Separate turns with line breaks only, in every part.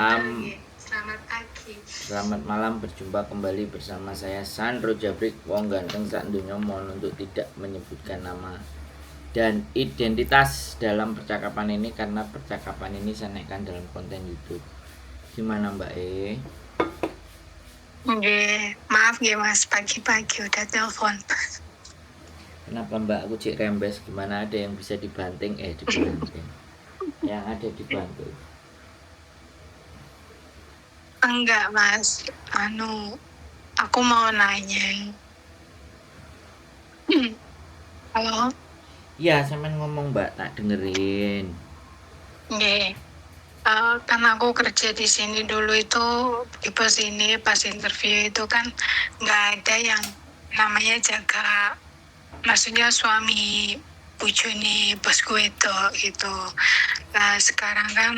Selamat pagi.
Selamat malam, berjumpa kembali bersama saya Sandro Jabrik, wong ganteng sak donya, mohon untuk tidak menyebutkan nama dan identitas dalam percakapan ini karena percakapan ini saya naikkan dalam konten YouTube. Gimana Mbak E?
Maaf Mas, pagi-pagi udah telepon.
Kenapa Mbak aku cik rembes? Gimana, ada yang bisa dibanting? Dibanting. Yang ada dibanting.
Enggak Mas, aku mau nanya. Halo?
Iya, sampean ngomong Mbak, tak dengerin.
Kan aku kerja di sini dulu itu di pos ini pas interview itu kan nggak ada yang namanya jaga, maksudnya suami bojone bosku itu gitu. Nah sekarang kan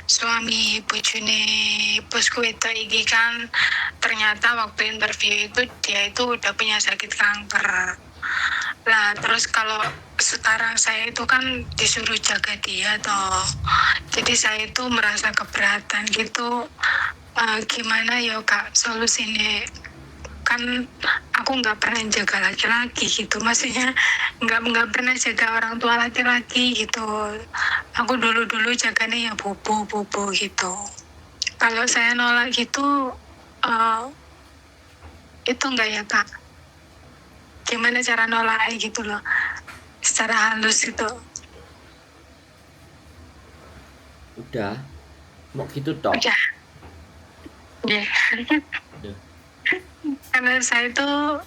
suami bojone bosku itu iki kan ternyata waktu interview itu dia itu udah punya sakit kanker. Nah terus kalau sekarang saya itu kan disuruh jaga dia toh, jadi saya itu merasa keberatan gitu. Gimana ya Kak solusinya? Kan aku nggak pernah jaga laki-laki gitu, maksudnya nggak pernah jaga orang tua laki-laki gitu. Aku dulu jaganya ya bobo gitu. Kalau saya nolak gitu, itu enggak ya Kak? Gimana cara nolak gitu loh, secara halus gitu?
Udah, mau gitu toh?
Udah. Karena saya tuh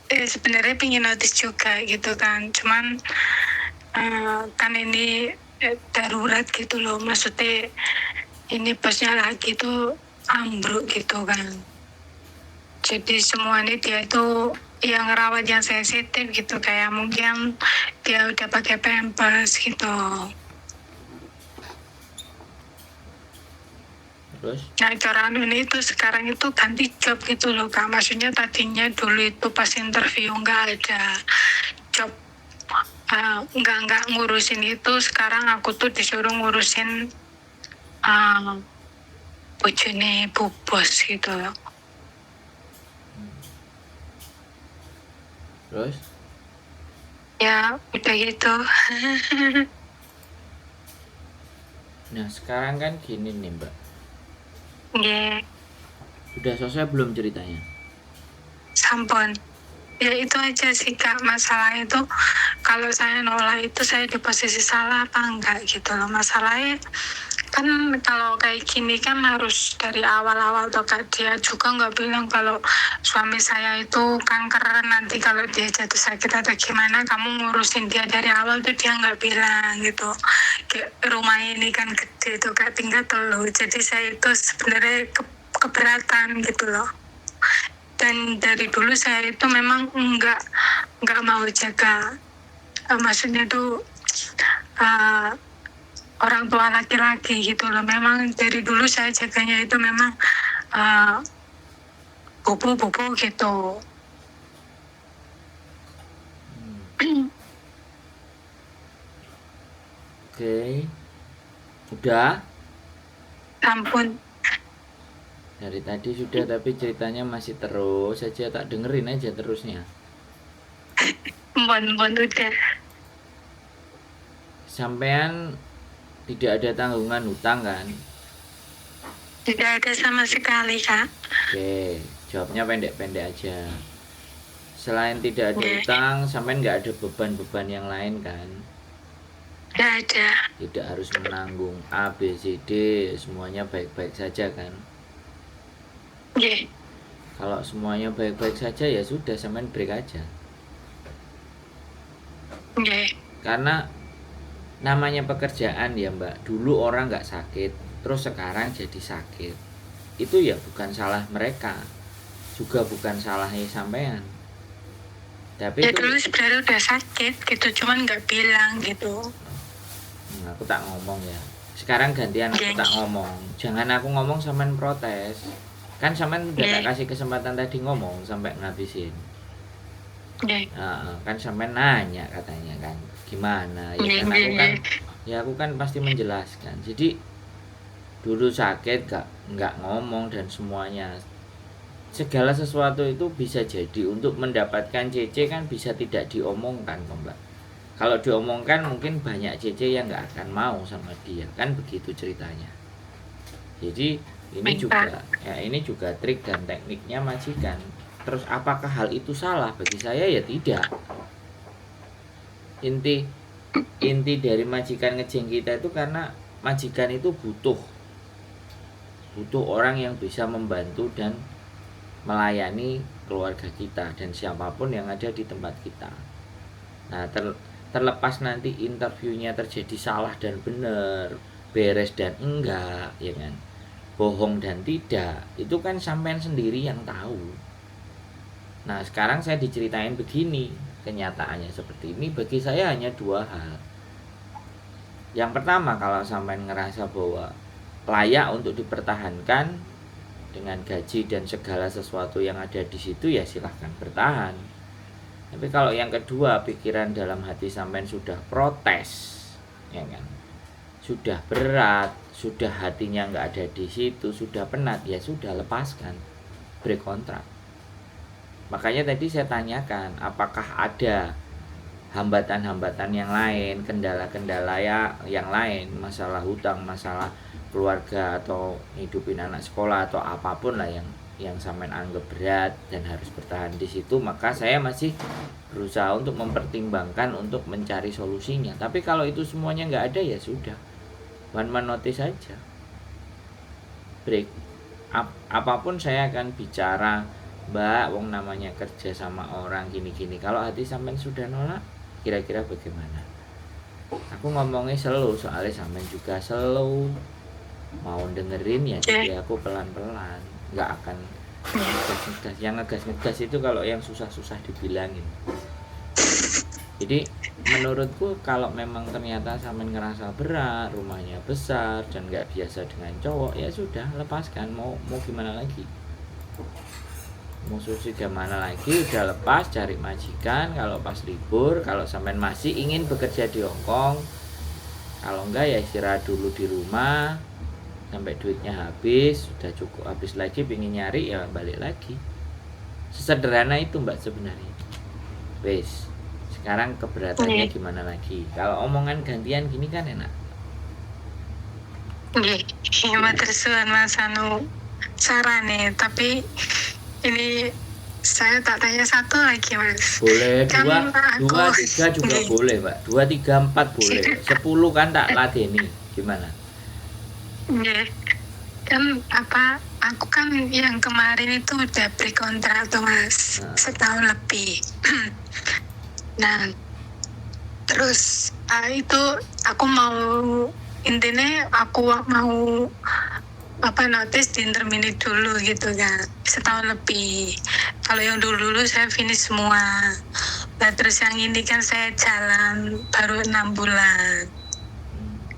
sebenarnya pingin notice juga gitu kan, cuman kan ini darurat gitu loh, maksudnya ini bosnya lagi tuh ambruk gitu kan, jadi semuanya dia itu yang ngerawat yang sensitif gitu, kayak mungkin dia udah pakai pampers gitu.
Terus?
Nah cara ini itu sekarang itu ganti job gitu loh Kak, maksudnya tadinya dulu itu pas interview nggak ada job, nggak ngurusin itu, sekarang aku tuh disuruh ngurusin bojone bu bos gitu loh.
Terus?
Ya udah gitu.
Nah sekarang kan gini nih Mbak,
Udah
selesai belum ceritanya?
sampun. Ya itu aja sih Kak, masalah itu kalau saya nolak itu saya di posisi salah apa enggak gitu loh. Masalahnya kan kalau kayak gini kan harus dari awal-awal tuh Kak, dia juga nggak bilang kalau suami saya itu kanker, nanti kalau dia jatuh sakit atau gimana kamu ngurusin dia dari awal tuh, dia nggak bilang gitu. Kayak rumah ini kan gede tuh Kak, tinggal telur, jadi saya itu sebenarnya keberatan gitu loh. Dan dari dulu saya itu memang nggak mau jaga, maksudnya tuh orang tua laki-laki gitu loh. Memang dari dulu saya jaganya itu memang bobo gitu.
Oke. Udah?
Ampun.
Dari tadi sudah, tapi ceritanya masih terus saja, tak dengerin aja terusnya.
Bon udah.
Sampean tidak ada tanggungan hutang kan?
Tidak ada sama sekali Kak.
Oke, jawabnya pendek-pendek aja. Selain tidak ada hutang, sampean nggak ada beban-beban yang lain kan?
Tidak ada.
Tidak harus menanggung A, B, C, D, semuanya baik-baik saja kan? Kalau semuanya baik-baik saja ya sudah, sampean break aja. Karena namanya pekerjaan ya Mbak, dulu orang nggak sakit, terus sekarang jadi sakit. Itu ya bukan salah mereka, juga bukan salahnya sampean. Tapi
ya
itu
dulu sebenarnya udah sakit gitu, cuman nggak bilang gitu.
Aku tak ngomong ya. Sekarang gantian aku tak ngomong. Jangan aku ngomong sampean protes. Kan sampean udah tak kasih kesempatan tadi ngomong sampai ngabisin. Kan sampean nanya katanya kan, gimana? Ya kan aku kan pasti menjelaskan. Jadi dulu sakit nggak ngomong dan semuanya. Segala sesuatu itu bisa jadi untuk mendapatkan CC kan bisa tidak diomongkan kok Mbak. Kalau diomongkan mungkin banyak CC yang nggak akan mau sama dia, kan begitu ceritanya. Jadi ini juga trik dan tekniknya majikan. Terus apakah hal itu salah? Bagi saya ya tidak. Inti dari majikan ngejeng kita itu karena majikan itu butuh orang yang bisa membantu dan melayani keluarga kita dan siapapun yang ada di tempat kita. Nah, terlepas nanti interviewnya terjadi salah dan benar, beres dan enggak, ya kan, bohong dan tidak, itu kan sampean sendiri yang tahu. Nah, sekarang saya diceritain begini, kenyataannya seperti ini. Bagi saya hanya dua hal. Yang pertama, kalau sampean ngerasa bahwa layak untuk dipertahankan dengan gaji dan segala sesuatu yang ada di situ, ya silahkan bertahan. Tapi kalau yang kedua, pikiran dalam hati sampean sudah protes, ya kan, sudah berat, sudah hatinya nggak ada di situ, sudah penat, ya sudah, lepaskan, break kontrak. Makanya tadi saya tanyakan, apakah ada hambatan-hambatan yang lain, kendala-kendala yang lain, masalah hutang, masalah keluarga, atau hidupin anak sekolah, atau apapun lah yang sampean anggap berat dan harus bertahan di situ. Maka saya masih berusaha untuk mempertimbangkan untuk mencari solusinya. Tapi kalau itu semuanya nggak ada, ya sudah, one man notice saja, break. Apapun saya akan bicara, Mbak, wong namanya kerja sama orang gini-gini. Kalau hati sampean sudah nolak, kira-kira bagaimana? Aku ngomongnya slow, soalnya sampean juga slow. Mau dengerin ya, jadi aku pelan-pelan, nggak akan ngegas-ngegas. Yang ngegas-ngegas itu kalau yang susah-susah dibilangin. Jadi menurutku kalau memang ternyata sampean ngerasa berat, rumahnya besar dan nggak biasa dengan cowok, ya sudah, lepaskan. Mau gimana lagi? Mau susi gimana lagi? Udah lepas, cari majikan. Kalau pas libur, kalau sampean masih ingin bekerja di Hongkong, kalau enggak ya istirahat dulu di rumah sampai duitnya habis, sudah cukup habis lagi, pingin nyari ya balik lagi. Sesederhana itu Mbak sebenarnya. Wes, sekarang keberatannya gimana lagi? Kalau omongan gantian gini kan enak.
Nggih, matur suwun Mas Anu sarane, tapi ini saya tak tanya satu lagi Mas.
Boleh,
Kan
dua, tiga juga boleh Mbak. 2, 3, 4 boleh. 10 kan tak ladeni. Gimana?
Nggih. Kan aku kan yang kemarin itu udah pre-kontrak tuh Mas, setahun lebih. Nah, terus itu aku mau, intinya aku mau notice di interminate dulu gitu kan, setahun lebih. Kalau yang dulu saya finish semua. Nah, terus yang ini kan saya jalan baru 6 bulan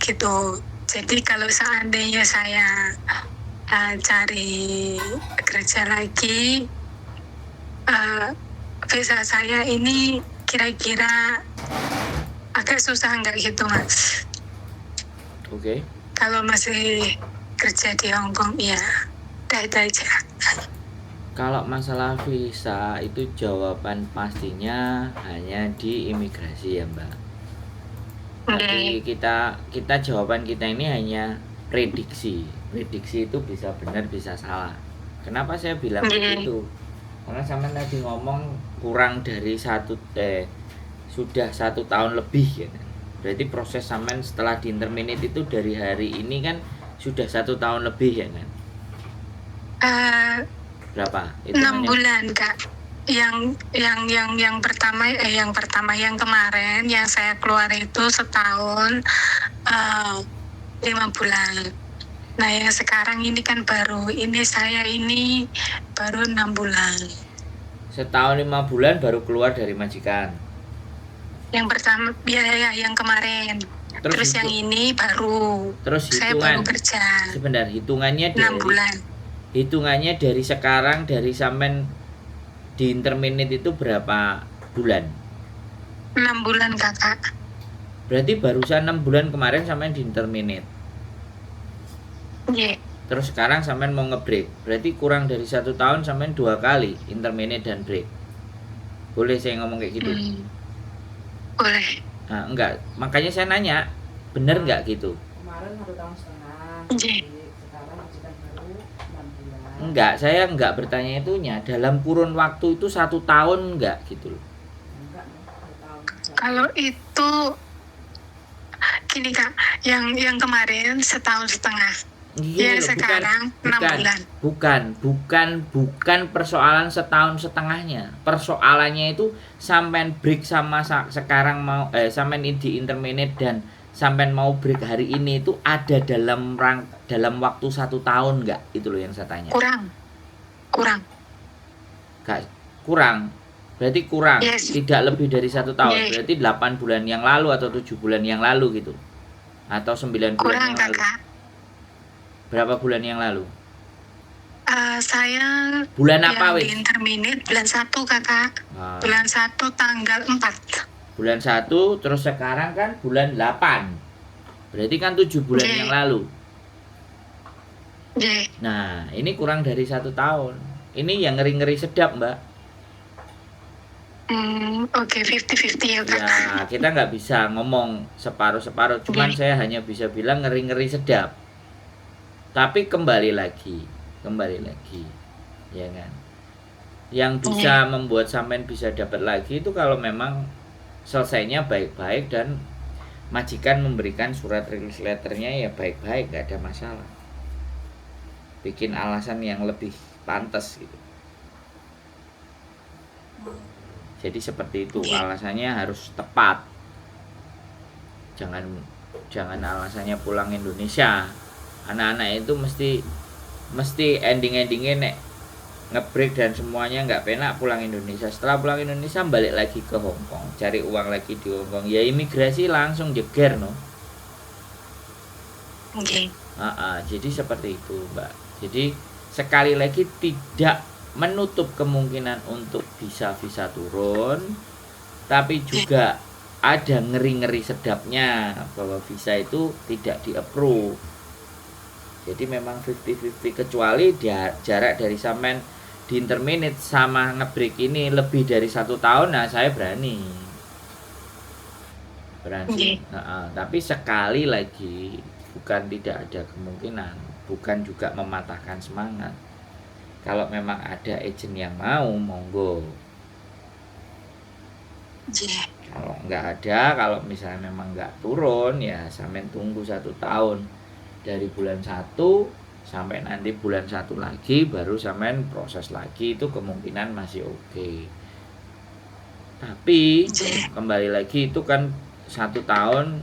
gitu. Jadi kalau seandainya saya cari kerja lagi, visa saya ini kira-kira agak susah nggak gitu Mas?
Oke.
Kalau masih kerja di Hongkong, ya itu aja.
Kalau masalah visa itu jawaban pastinya hanya di imigrasi ya Mbak. Tapi kita jawaban kita ini hanya prediksi. Prediksi itu bisa benar bisa salah. Kenapa saya bilang begitu? Karena sampean tadi ngomong kurang dari sudah 1 tahun lebih ya kan? Berarti proses sampean setelah di interminate itu dari hari ini kan sudah 1 tahun lebih ya kan? Berapa?
6 bulan Kak. Yang pertama yang kemarin yang saya keluar itu setahun 5 bulan. Nah yang sekarang ini kan saya ini baru 6 bulan.
Setahun 5 bulan baru keluar dari majikan.
Yang pertama ya yang kemarin. Terus yang ini baru.
Terus
saya baru kerja.
Sebentar, hitungannya
6 bulan.
Hitungannya dari sekarang, dari sampean di interminate itu berapa bulan?
6 bulan Kakak.
Berarti barusan 6 bulan kemarin sampean di interminate.
Iya.
Terus sekarang sampean mau ngebreak, berarti kurang dari 1 tahun sampean 2 kali intermediate dan break. Boleh saya ngomong kayak gitu?
Boleh.
Nah, enggak, makanya saya nanya, bener nggak gitu?
Kemarin 1,5 tahun,
Iya.
sekarang majikan baru 6 bulan.
Enggak, saya enggak bertanya itunya. Dalam kurun waktu itu 1 tahun enggak gitu loh.
Enggak nih, 2 tahun.
Kalau itu gini Kak, yang kemarin 1,5 tahun.
Gini
Ya
loh,
sekarang 6 bulan.
bukan persoalan 1,5 tahunnya. Persoalannya itu sampean break sama sekarang mau sampean di intermediate dan sampean mau break hari ini itu ada dalam waktu 1 tahun enggak? Itu loh yang saya tanya.
Kurang.
Enggak, kurang. Berarti kurang.
Yes.
Tidak lebih dari 1 tahun.
Yes.
Berarti 8 bulan yang lalu atau 7 bulan yang lalu gitu. Atau 9 bulan
Kurang
yang lalu.
Kakak.
Berapa bulan yang lalu?
Saya
Bulan apa
yang
wis?
di intermediate bulan 1 Kakak.
Nah,
Bulan 1 tanggal 4.
bulan 1 terus sekarang kan bulan 8. Berarti kan 7 bulan
Iya.
yang lalu.
Iya.
Nah, ini kurang dari 1 tahun. Ini yang ngeri-ngeri sedap, Mbak.
Oke, 50-50 ya Kak.
Ya, kita nggak bisa ngomong separuh-separuh. Cuman
Iya.
saya hanya bisa bilang ngeri-ngeri sedap. Tapi kembali lagi, ya kan? Yang bisa membuat sampean bisa dapat lagi itu kalau memang selesainya baik-baik dan majikan memberikan surat release letternya ya baik-baik, nggak ada masalah. Bikin alasan yang lebih pantas gitu. Jadi seperti itu, alasannya harus tepat. Jangan alasannya pulang Indonesia. Anak-anak itu mesti endingnya nek ngebreak dan semuanya nggak penak pulang Indonesia. Setelah pulang Indonesia balik lagi ke Hong Kong, cari uang lagi di Hong Kong. Ya imigrasi langsung jeger no.
Oke.
Jadi seperti itu, Mbak. Jadi sekali lagi tidak menutup kemungkinan untuk visa turun, tapi juga ada ngeri-ngeri sedapnya bahwa visa itu tidak di-approve. Jadi memang 50-50 kecuali jarak dari sampean di intermediate sama ngebreak ini lebih dari 1 tahun, nah saya berani. Tapi sekali lagi bukan tidak ada kemungkinan, bukan juga mematahkan semangat. Kalau memang ada agent yang mau, monggo. Kalau nggak ada, kalau misalnya memang nggak turun, ya sampean tunggu 1 tahun. Dari bulan 1 sampai nanti bulan 1 lagi baru sampean proses lagi, itu kemungkinan masih oke. Tapi kembali lagi itu kan 1 tahun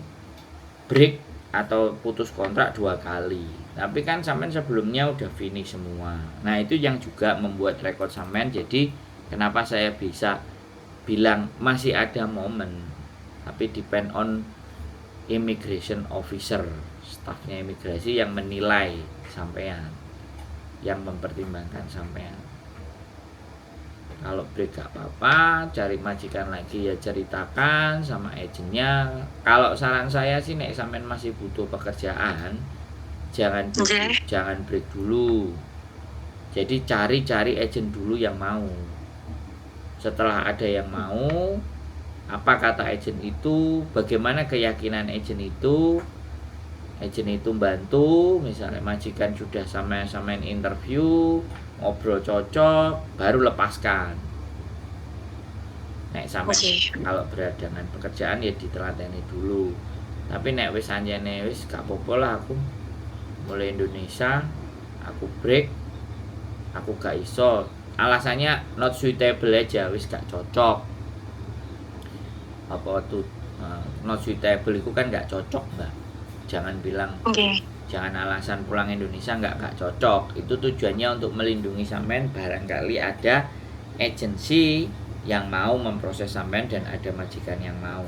break atau putus kontrak 2 kali. Tapi kan sampean sebelumnya udah finish semua. Nah, itu yang juga membuat rekod sampean. Jadi kenapa saya bisa bilang masih ada momen. Tapi depend on immigration officer, stafnya imigrasi yang menilai sampean, yang mempertimbangkan sampean. Kalau break gak apa-apa, cari majikan lagi ya ceritakan sama agennya. Kalau saran saya sih nek sampean masih butuh pekerjaan, jangan break dulu. Jadi cari agen dulu yang mau. Setelah ada yang mau, apa kata agen itu, bagaimana keyakinan agen itu bantu, misalnya majikan sudah sama-samain interview, ngobrol cocok, baru lepaskan. Nek sampe kalau berhadangan pekerjaan ya ditelateni dulu. Tapi nek wis anjene wis gak apa-apa lah, aku mulai Indonesia, aku break, aku gak iso, alasannya not suitable aja, wis gak cocok. Apa tuh not suitable itu kan gak cocok, Mbak. Jangan bilang jangan alasan pulang Indonesia gak cocok. Itu tujuannya untuk melindungi sampean, barangkali ada agensi yang mau memproses sampean dan ada majikan yang mau.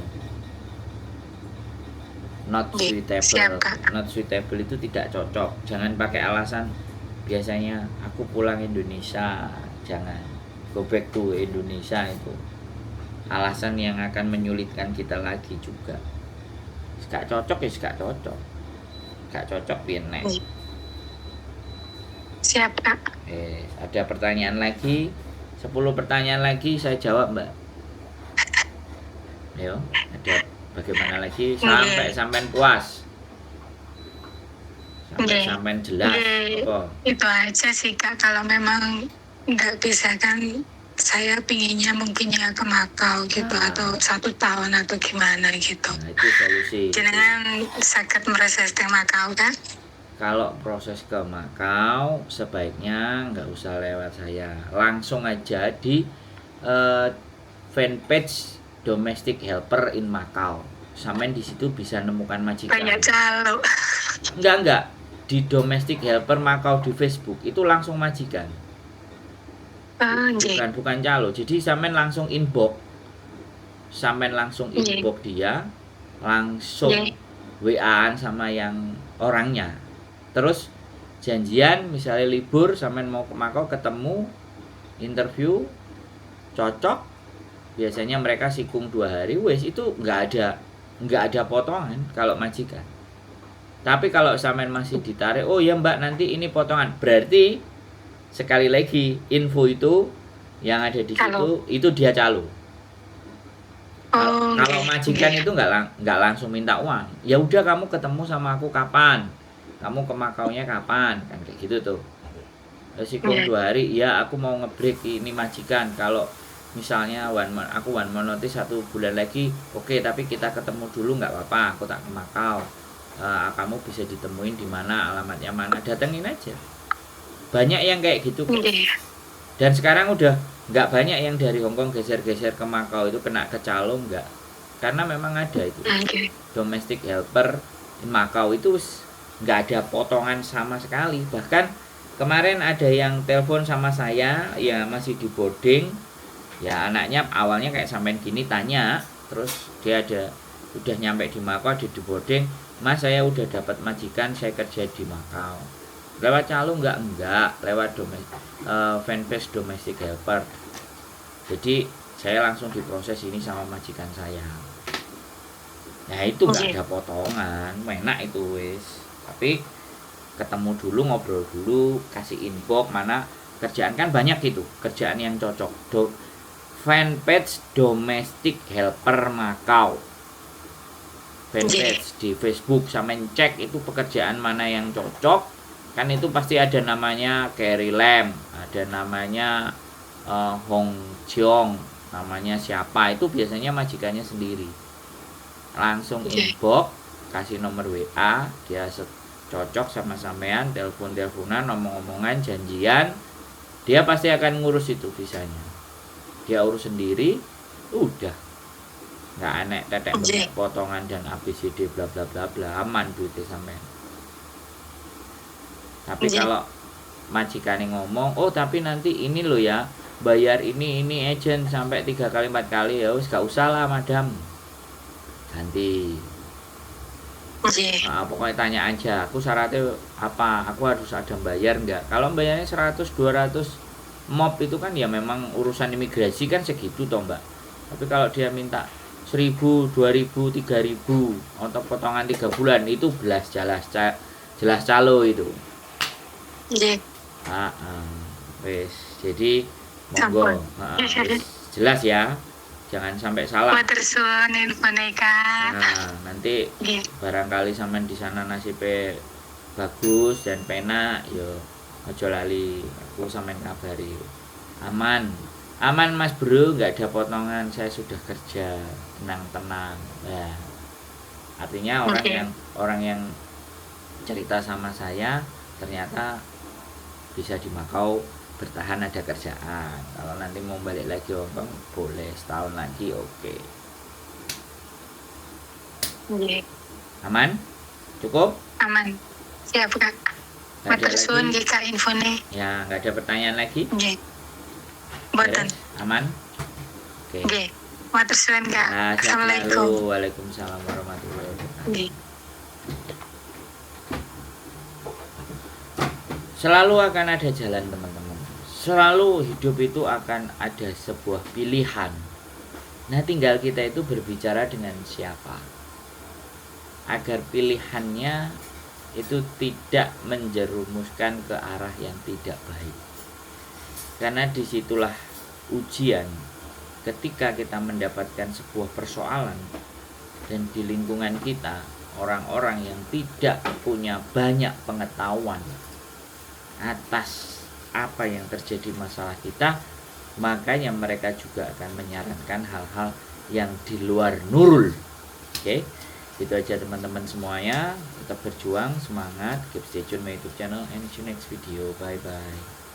Not suitable itu tidak cocok. Jangan pakai alasan biasanya aku pulang Indonesia, jangan. Go back to Indonesia, itu alasan yang akan menyulitkan kita lagi juga. Gak cocok ya gak cocok. Gak cocok piye nek.
Siap, Kak.
Ada pertanyaan lagi, 10 pertanyaan lagi saya jawab, Mbak. Ayo, ada bagaimana lagi sampai
Nggih.
sampean puas. Sampai
Nggih.
sampean jelas
Nggih.
apa?
Itu aja sih, Kak. Kalau memang nggak bisa kan saya pinginnya mungkin ya ke Makau gitu atau 1 tahun atau gimana gitu.
Nah, itu solusi.
Jenengan sakit merasa teng Makau kan?
Kalau proses ke Makau sebaiknya nggak usah lewat saya, langsung aja di fanpage Domestic Helper in Macau. Sampean di situ bisa nemukan majikan.
Banyak calo.
Enggak, di Domestic Helper Macau di Facebook itu langsung majikan.
Nggih.
Bukan calo. Jadi sampean langsung inbox. Sampean langsung
Nggih.
inbox dia, langsung
Nggih.
WA-an sama yang orangnya. Terus janjian misalnya libur sampean mau ke Macau ketemu, interview, cocok. Biasanya mereka sikung 2 hari, wes itu nggak ada potongan kalau majikan. Tapi kalau sampean masih ditarik, oh ya Mbak nanti ini potongan, berarti sekali lagi info itu yang ada di situ itu dia calo. Kalau majikan itu nggak langsung minta uang. Ya udah kamu ketemu sama aku kapan? Kamu ke Makaunya kapan? Kan kayak gitu tuh. Sikung 2 hari, ya aku mau ngebreak ini majikan. Kalau misalnya aku one month notice 1 bulan lagi, oke, tapi kita ketemu dulu nggak apa-apa, aku tak ke Makau. Kamu bisa ditemuin di mana, alamatnya mana, datengin aja. Banyak yang kayak gitu. Dan sekarang udah nggak banyak yang dari Hongkong geser-geser ke Makau itu kena kecalo, nggak. Karena memang ada itu. Domestic helper di Makau itu nggak ada potongan sama sekali. Bahkan kemarin ada yang telepon sama saya, ya masih di boarding. Ya anaknya awalnya kayak sampean gini tanya, terus dia udah nyampe di Makau, di boarding, Mas saya udah dapat majikan, saya kerja di Makau. Lewat calo enggak, lewat fanpage Domestic Helper. Jadi saya langsung diproses ini sama majikan saya. Nah itu nggak ada potongan, enak itu wis. Tapi ketemu dulu, ngobrol dulu, kasih inbox mana kerjaan, kan banyak gitu kerjaan yang cocok. Fanpage Domestic Helper Macau, fanpage di Facebook, sampean cek itu pekerjaan mana yang cocok, kan itu pasti ada namanya Carrie Lam, ada namanya Hong Jiong, namanya siapa, itu biasanya majikannya sendiri. Langsung inbox, kasih nomor WA, dia cocok sama sampean, teleponan, ngomong-ngomongan, janjian, dia pasti akan ngurus itu visanya. Dia urus sendiri, udah nggak aneh tetek potongan dan ABCD bla bla bla bla, aman duitnya sampean. Tapi kalau majikannya ngomong, oh tapi nanti ini loh ya, bayar ini agent sampai 3 kali 4 kali, ya wis gak usah lah madam, ganti. Pokoknya tanya aja, aku syaratnya apa, aku harus ada bayar nggak. Kalau bayarnya 100-200 mop itu kan ya memang urusan imigrasi kan segitu toh Mbak. Tapi kalau dia minta 1.000, 2.000, 3.000 untuk potongan 3 bulan, itu jelas calo itu. Wes, jadi monggo, jelas ya, jangan sampai salah. Nanti barangkali sampean di sana nasibnya bagus dan penak, yo ojo lali, aku sampean kabari. Aman Mas bro, nggak ada potongan, saya sudah kerja, tenang. Nah, artinya orang yang cerita sama saya ternyata bisa di Macau bertahan, ada kerjaan. Kalau nanti mau balik lagi Hongkong boleh setahun lagi, oke. Aman? Cukup?
Aman. Siap Kak. Matur suwun nggih Kak infone.
Ya, nggak ada pertanyaan lagi?
Nggih. Mboten.
Aman? Oke.
Nggih. Matur suwun Kak.
Assalamualaikum. Waalaikumsalam warahmatullahi wabarakatuh.
Nggih.
Selalu akan ada jalan teman-teman. Selalu hidup itu akan ada sebuah pilihan. Nah tinggal kita itu berbicara dengan siapa, agar pilihannya itu tidak menjerumuskan ke arah yang tidak baik. Karena disitulah ujian ketika kita mendapatkan sebuah persoalan dan di lingkungan kita orang-orang yang tidak punya banyak pengetahuan atas apa yang terjadi masalah kita, makanya mereka juga akan menyarankan hal-hal yang di luar nurul. Oke, itu aja teman-teman semuanya. Tetap berjuang, semangat, keep stay tune my YouTube channel, and see you next video. Bye bye.